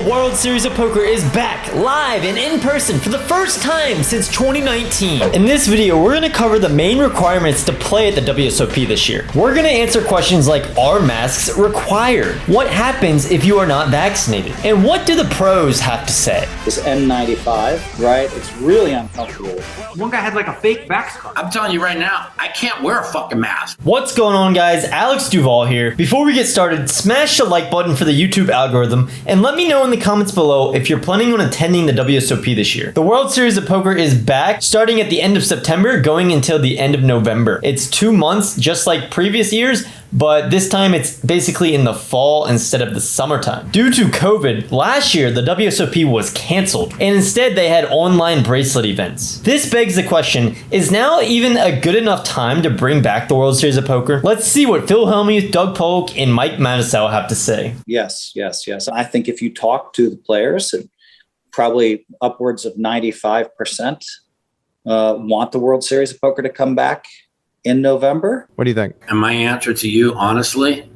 World Series of Poker is back, live and in person for the first time since 2019. In this video, we're going to cover the main requirements to play at the WSOP this year. We're going to answer questions like, are masks required? What happens if you are not vaccinated? And what do the pros have to say? This N95, right? It's really uncomfortable. One guy had like a fake vax card. I'm telling you right now, I can't wear a fucking mask. What's going on, guys? Alex Duvall here. Before we get started, smash the like button for the YouTube algorithm and let me know in the comments below if you're planning on attending the WSOP this year. The World Series of Poker is back, starting at the end of September, going until the end of November. It's 2 months, just like previous years, but this time it's basically in the fall instead of the summertime. Due to COVID, last year the WSOP was canceled, and instead they had online bracelet events. This begs the question, is now even a good enough time to bring back the World Series of Poker? Let's see what Phil Hellmuth, Doug Polk, and Mike Mattisau have to say. Yes. I think if you talk to the players, probably upwards of 95% want the World Series of Poker to come back in November. What do you think? And my answer to you, honestly,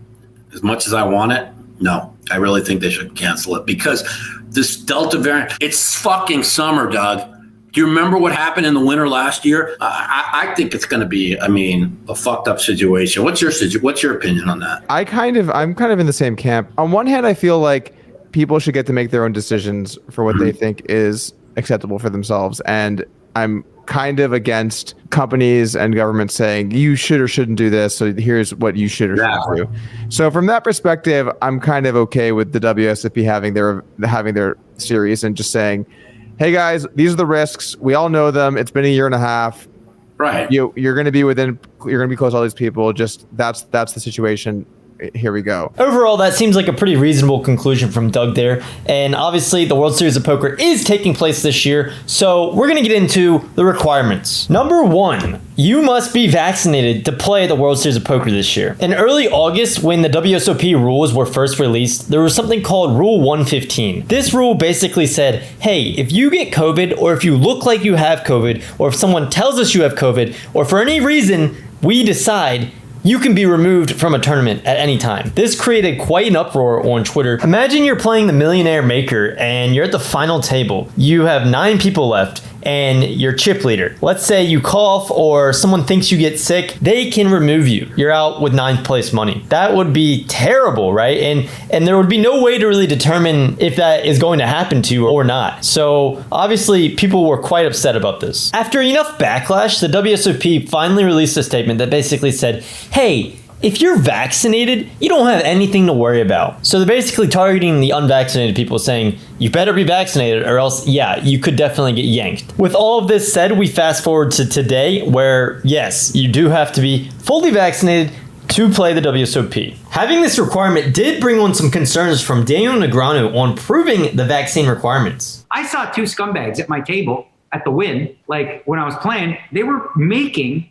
as much as I want it, no. I really think they should cancel it because this Delta variant, it's fucking summer, Doug. Do you remember what happened in the winter last year? I think it's going to be, a fucked up situation. What's your opinion on that? I'm kind of in the same camp. On one hand, I feel like people should get to make their own decisions for what they think is acceptable for themselves. And I'm kind of against companies and governments saying you should or shouldn't do this. So here's what you should or shouldn't do. So from that perspective, I'm kind of okay with the WSOP having their series and just saying, hey guys, these are the risks. We all know them. It's been a year and a half. Right. You're going to be close to all these people. Just that's the situation. Here we go. Overall, that seems like a pretty reasonable conclusion from Doug there. And obviously, the World Series of Poker is taking place this year, so we're going to get into the requirements. Number 1, you must be vaccinated to play the World Series of Poker this year. In early August, when the WSOP rules were first released, there was something called Rule 115. This rule basically said, hey, if you get COVID, or if you look like you have COVID, or if someone tells us you have COVID, or for any reason we decide, you can be removed from a tournament at any time. This created quite an uproar on Twitter. Imagine you're playing the Millionaire Maker and you're at the final table. You have 9 people left and you're chip leader. Let's say you cough or someone thinks you get sick, they can remove you. You're out with 9th place money. That would be terrible, right? And there would be no way to really determine if that is going to happen to you or not. So obviously people were quite upset about this. After enough backlash, the WSOP finally released a statement that basically said, hey, if you're vaccinated, you don't have anything to worry about. So they're basically targeting the unvaccinated people, saying, you better be vaccinated or else, yeah, you could definitely get yanked. With all of this said, we fast forward to today where, yes, you do have to be fully vaccinated to play the WSOP. Having this requirement did bring on some concerns from Daniel Negreanu on proving the vaccine requirements. I saw 2 scumbags at my table at the Win, like when I was playing, they were making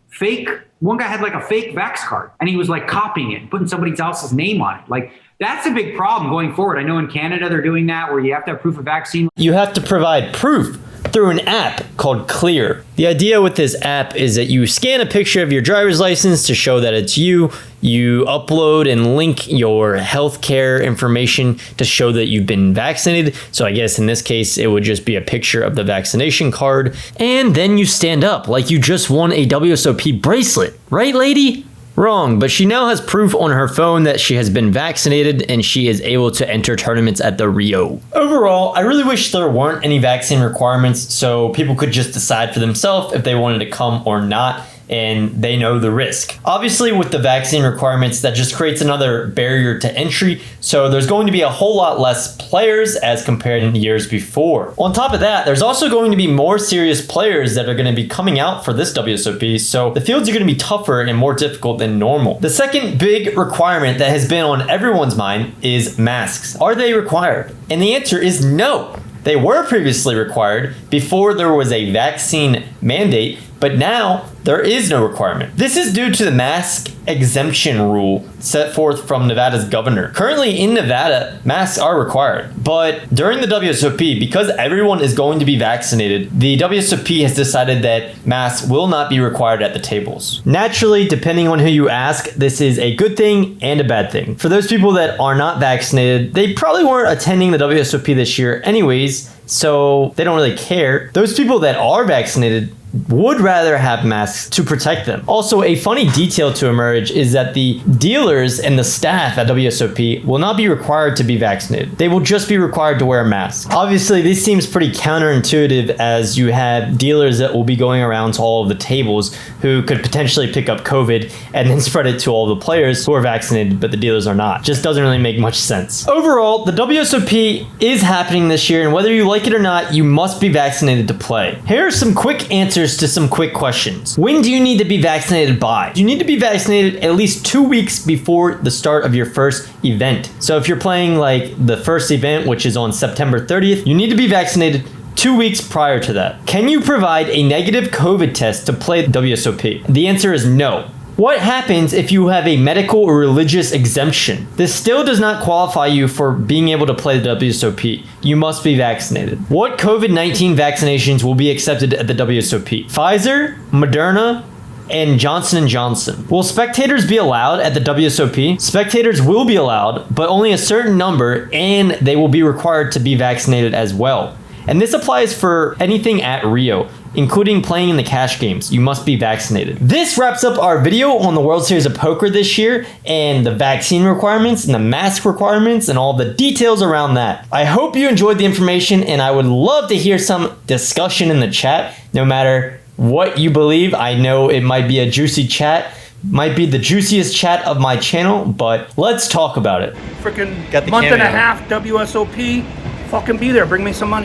fake. One guy had like a fake vax card and he was like copying it and putting somebody else's name on it. Like that's a big problem going forward. I know in Canada they're doing that where you have to have proof of vaccine. You have to provide proof through an app called Clear. The idea with this app is that you scan a picture of your driver's license to show that it's you. You upload and link your healthcare information to show that you've been vaccinated. So I guess in this case, it would just be a picture of the vaccination card. And then you stand up like you just won a WSOP bracelet. Right, lady? Wrong, but she now has proof on her phone that she has been vaccinated and she is able to enter tournaments at the Rio. Overall, I really wish there weren't any vaccine requirements so people could just decide for themselves if they wanted to come or not, and they know the risk. Obviously, with the vaccine requirements, that just creates another barrier to entry, so there's going to be a whole lot less players as compared to years before. On top of that, there's also going to be more serious players that are going to be coming out for this WSOP, so the fields are going to be tougher and more difficult than normal. The second big requirement that has been on everyone's mind is masks. Are they required? And the answer is no. They were previously required before there was a vaccine mandate But now there is no requirement. This is due to the mask exemption rule set forth from Nevada's governor. Currently in Nevada, masks are required. But during the WSOP, because everyone is going to be vaccinated, the WSOP has decided that masks will not be required at the tables. Naturally, depending on who you ask, this is a good thing and a bad thing. For those people that are not vaccinated, they probably weren't attending the WSOP this year anyways, so they don't really care. Those people that are vaccinated would rather have masks to protect them. Also, a funny detail to emerge is that the dealers and the staff at WSOP will not be required to be vaccinated. They will just be required to wear a mask. Obviously, this seems pretty counterintuitive, as you have dealers that will be going around to all of the tables who could potentially pick up COVID and then spread it to all the players who are vaccinated, but the dealers are not. Just doesn't really make much sense. Overall, the WSOP is happening this year, and whether you like it or not, you must be vaccinated to play. Here are some quick answers to some quick questions. When do you need to be vaccinated by? You need to be vaccinated at least 2 weeks before the start of your first event. So if you're playing like the first event, which is on September 30th, you need to be vaccinated 2 weeks prior to that. Can you provide a negative COVID test to play the WSOP? The answer is no. What happens if you have a medical or religious exemption? This still does not qualify you for being able to play the WSOP. You must be vaccinated. What COVID-19 vaccinations will be accepted at the WSOP? Pfizer, Moderna, and Johnson & Johnson. Will spectators be allowed at the WSOP? Spectators will be allowed, but only a certain number, and they will be required to be vaccinated as well. And this applies for anything at Rio, including playing in the cash games. You must be vaccinated. This wraps up our video on the World Series of Poker this year and the vaccine requirements and the mask requirements and all the details around that. I hope you enjoyed the information, and I would love to hear some discussion in the chat, no matter what you believe. I know it might be a juicy chat, might be the juiciest chat of my channel, but let's talk about it. Freaking month and a half WSOP. Fucking be there. Bring me some money.